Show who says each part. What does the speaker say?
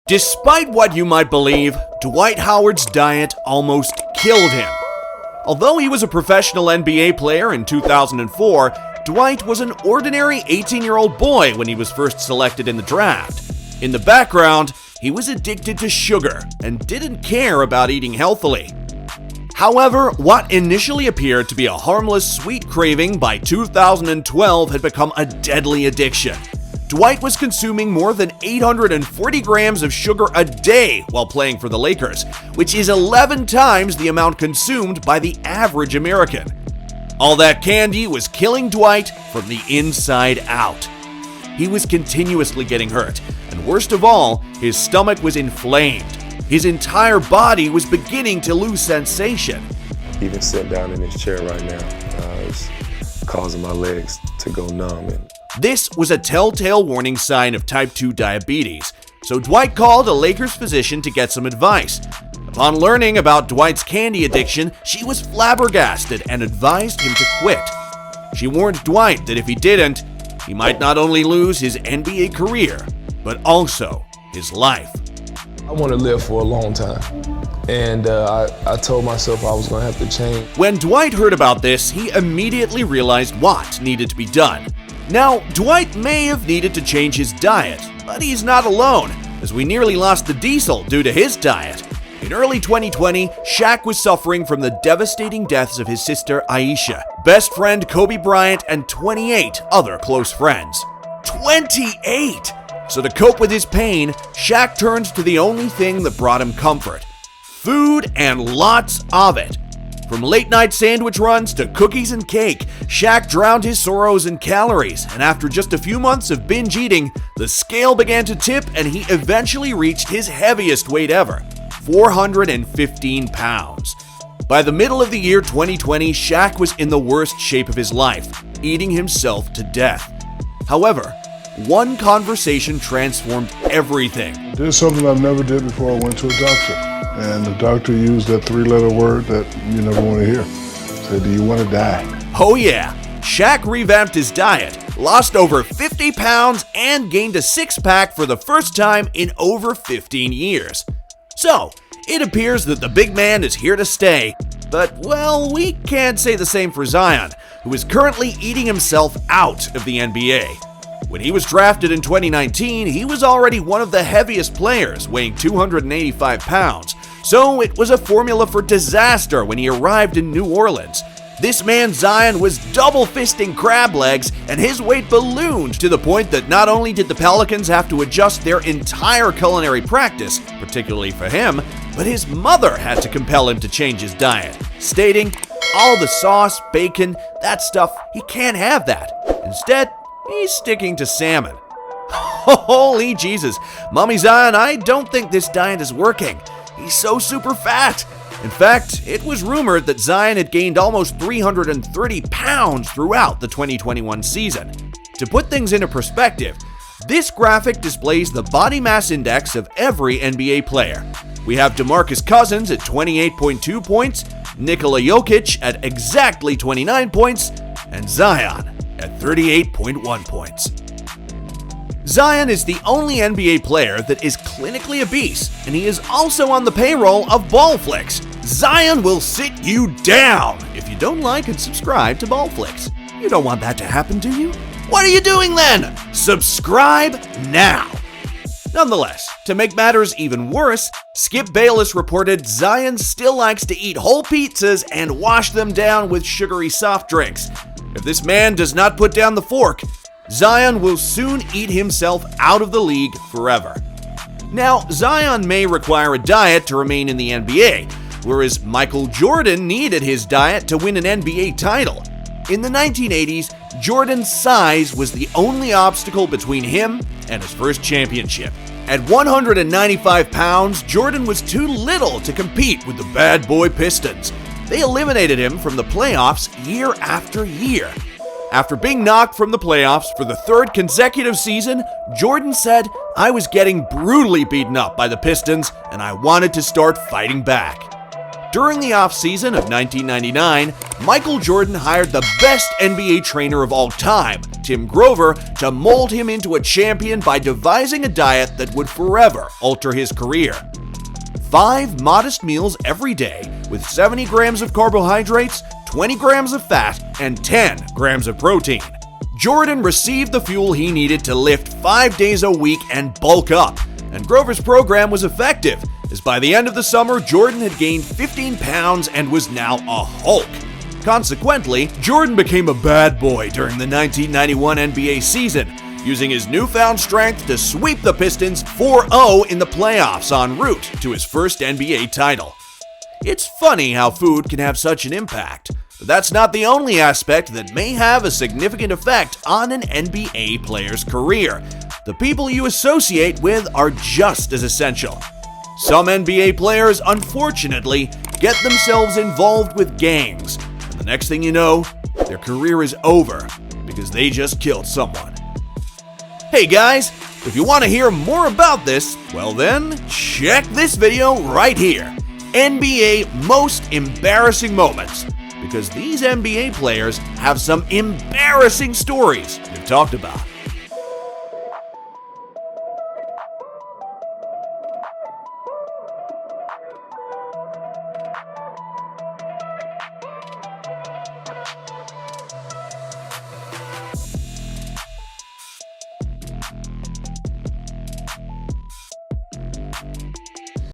Speaker 1: Despite what you might believe, Dwight Howard's diet almost killed him. Although he was a professional NBA player in 2004, Dwight was an ordinary 18-year-old boy when he was first selected in the draft. In the background, he was addicted to sugar and didn't care about eating healthily. However, what initially appeared to be a harmless sweet craving by 2012 had become a deadly addiction. Dwight was consuming more than 840 grams of sugar a day while playing for the Lakers, which is 11 times the amount consumed by the average American. All that candy was killing Dwight from the inside out. He was continuously getting hurt, and worst of all, his stomach was inflamed. His entire body was beginning to lose sensation.
Speaker 2: Even sitting down in this chair right now, it's causing my legs to go numb.
Speaker 1: This was a telltale warning sign of type 2 diabetes, so Dwight called a Lakers physician to get some advice. Upon learning about Dwight's candy addiction, she was flabbergasted and advised him to quit. She warned Dwight that if he didn't, he might not only lose his NBA career, but also his life.
Speaker 3: I want to live for a long time, and I told myself I was going to have to change.
Speaker 1: When Dwight heard about this, he immediately realized what needed to be done. Now, Dwight may have needed to change his diet, but he's not alone, as we nearly lost the diesel due to his diet. In early 2020, Shaq was suffering from the devastating deaths of his sister Aisha, best friend Kobe Bryant, and 28 other close friends. 28! So to cope with his pain, Shaq turned to the only thing that brought him comfort: food, and lots of it. From late-night sandwich runs to cookies and cake, Shaq drowned his sorrows in calories, and after just a few months of binge eating, the scale began to tip and he eventually reached his heaviest weight ever, 415 pounds. By the middle of the year 2020, Shaq was in the worst shape of his life, eating himself to death. However, one conversation transformed everything.
Speaker 4: Did something I never did before I went to a doctor. And the doctor used that 3-letter word that you never want to hear. Said, "Do you want to die?"
Speaker 1: Oh yeah, Shaq revamped his diet, lost over 50 pounds, and gained a six-pack for the first time in over 15 years. So, it appears that the big man is here to stay. But, well, we can't say the same for Zion, who is currently eating himself out of the NBA. When he was drafted in 2019, he was already one of the heaviest players, weighing 285 pounds. So it was a formula for disaster when he arrived in New Orleans. This man Zion was double-fisting crab legs, and his weight ballooned to the point that not only did the Pelicans have to adjust their entire culinary practice, particularly for him, but his mother had to compel him to change his diet, stating, "All the sauce, bacon, that stuff, he can't have that. Instead, he's sticking to salmon." Holy Jesus, Mommy Zion, I don't think this diet is working. He's so super fat. In fact, it was rumored that Zion had gained almost 330 pounds throughout the 2021 season. To put things into perspective, this graphic displays the body mass index of every NBA player. We have DeMarcus Cousins at 28.2 points, Nikola Jokic at exactly 29 points, and Zion at 38.1 points. Zion is the only NBA player that is clinically obese, and he is also on the payroll of BallFlix. Zion will sit you down if you don't like and subscribe to BallFlix. You don't want that to happen, do you? What are you doing then? Subscribe now! Nonetheless, to make matters even worse, Skip Bayless reported Zion still likes to eat whole pizzas and wash them down with sugary soft drinks. If this man does not put down the fork, Zion will soon eat himself out of the league forever. Now, Zion may require a diet to remain in the NBA, whereas Michael Jordan needed his diet to win an NBA title. In the 1980s, Jordan's size was the only obstacle between him and his first championship. At 195 pounds, Jordan was too little to compete with the bad boy Pistons. They eliminated him from the playoffs year after year. After being knocked from the playoffs for the third consecutive season, Jordan said, "I was getting brutally beaten up by the Pistons, and I wanted to start fighting back." During the offseason of 1999, Michael Jordan hired the best NBA trainer of all time Tim Grover to mold him into a champion by devising a diet that would forever alter his career. 5 modest meals every day with 70 grams of carbohydrates, 20 grams of fat, and 10 grams of protein. Jordan received the fuel he needed to lift 5 days a week and bulk up, and Grover's program was effective, as by the end of the summer, Jordan had gained 15 pounds and was now a Hulk. Consequently, Jordan became a bad boy during the 1991 NBA season, using his newfound strength to sweep the Pistons 4-0 in the playoffs en route to his first NBA title. It's funny how food can have such an impact, but that's not the only aspect that may have a significant effect on an NBA player's career. The people you associate with are just as essential. Some NBA players, unfortunately, get themselves involved with gangs, and the next thing you know, their career is over because they just killed someone. Hey guys, if you want to hear more about this, well then, check this video right here. NBA Most Embarrassing Moments. Because these NBA players have some embarrassing stories we've talked about.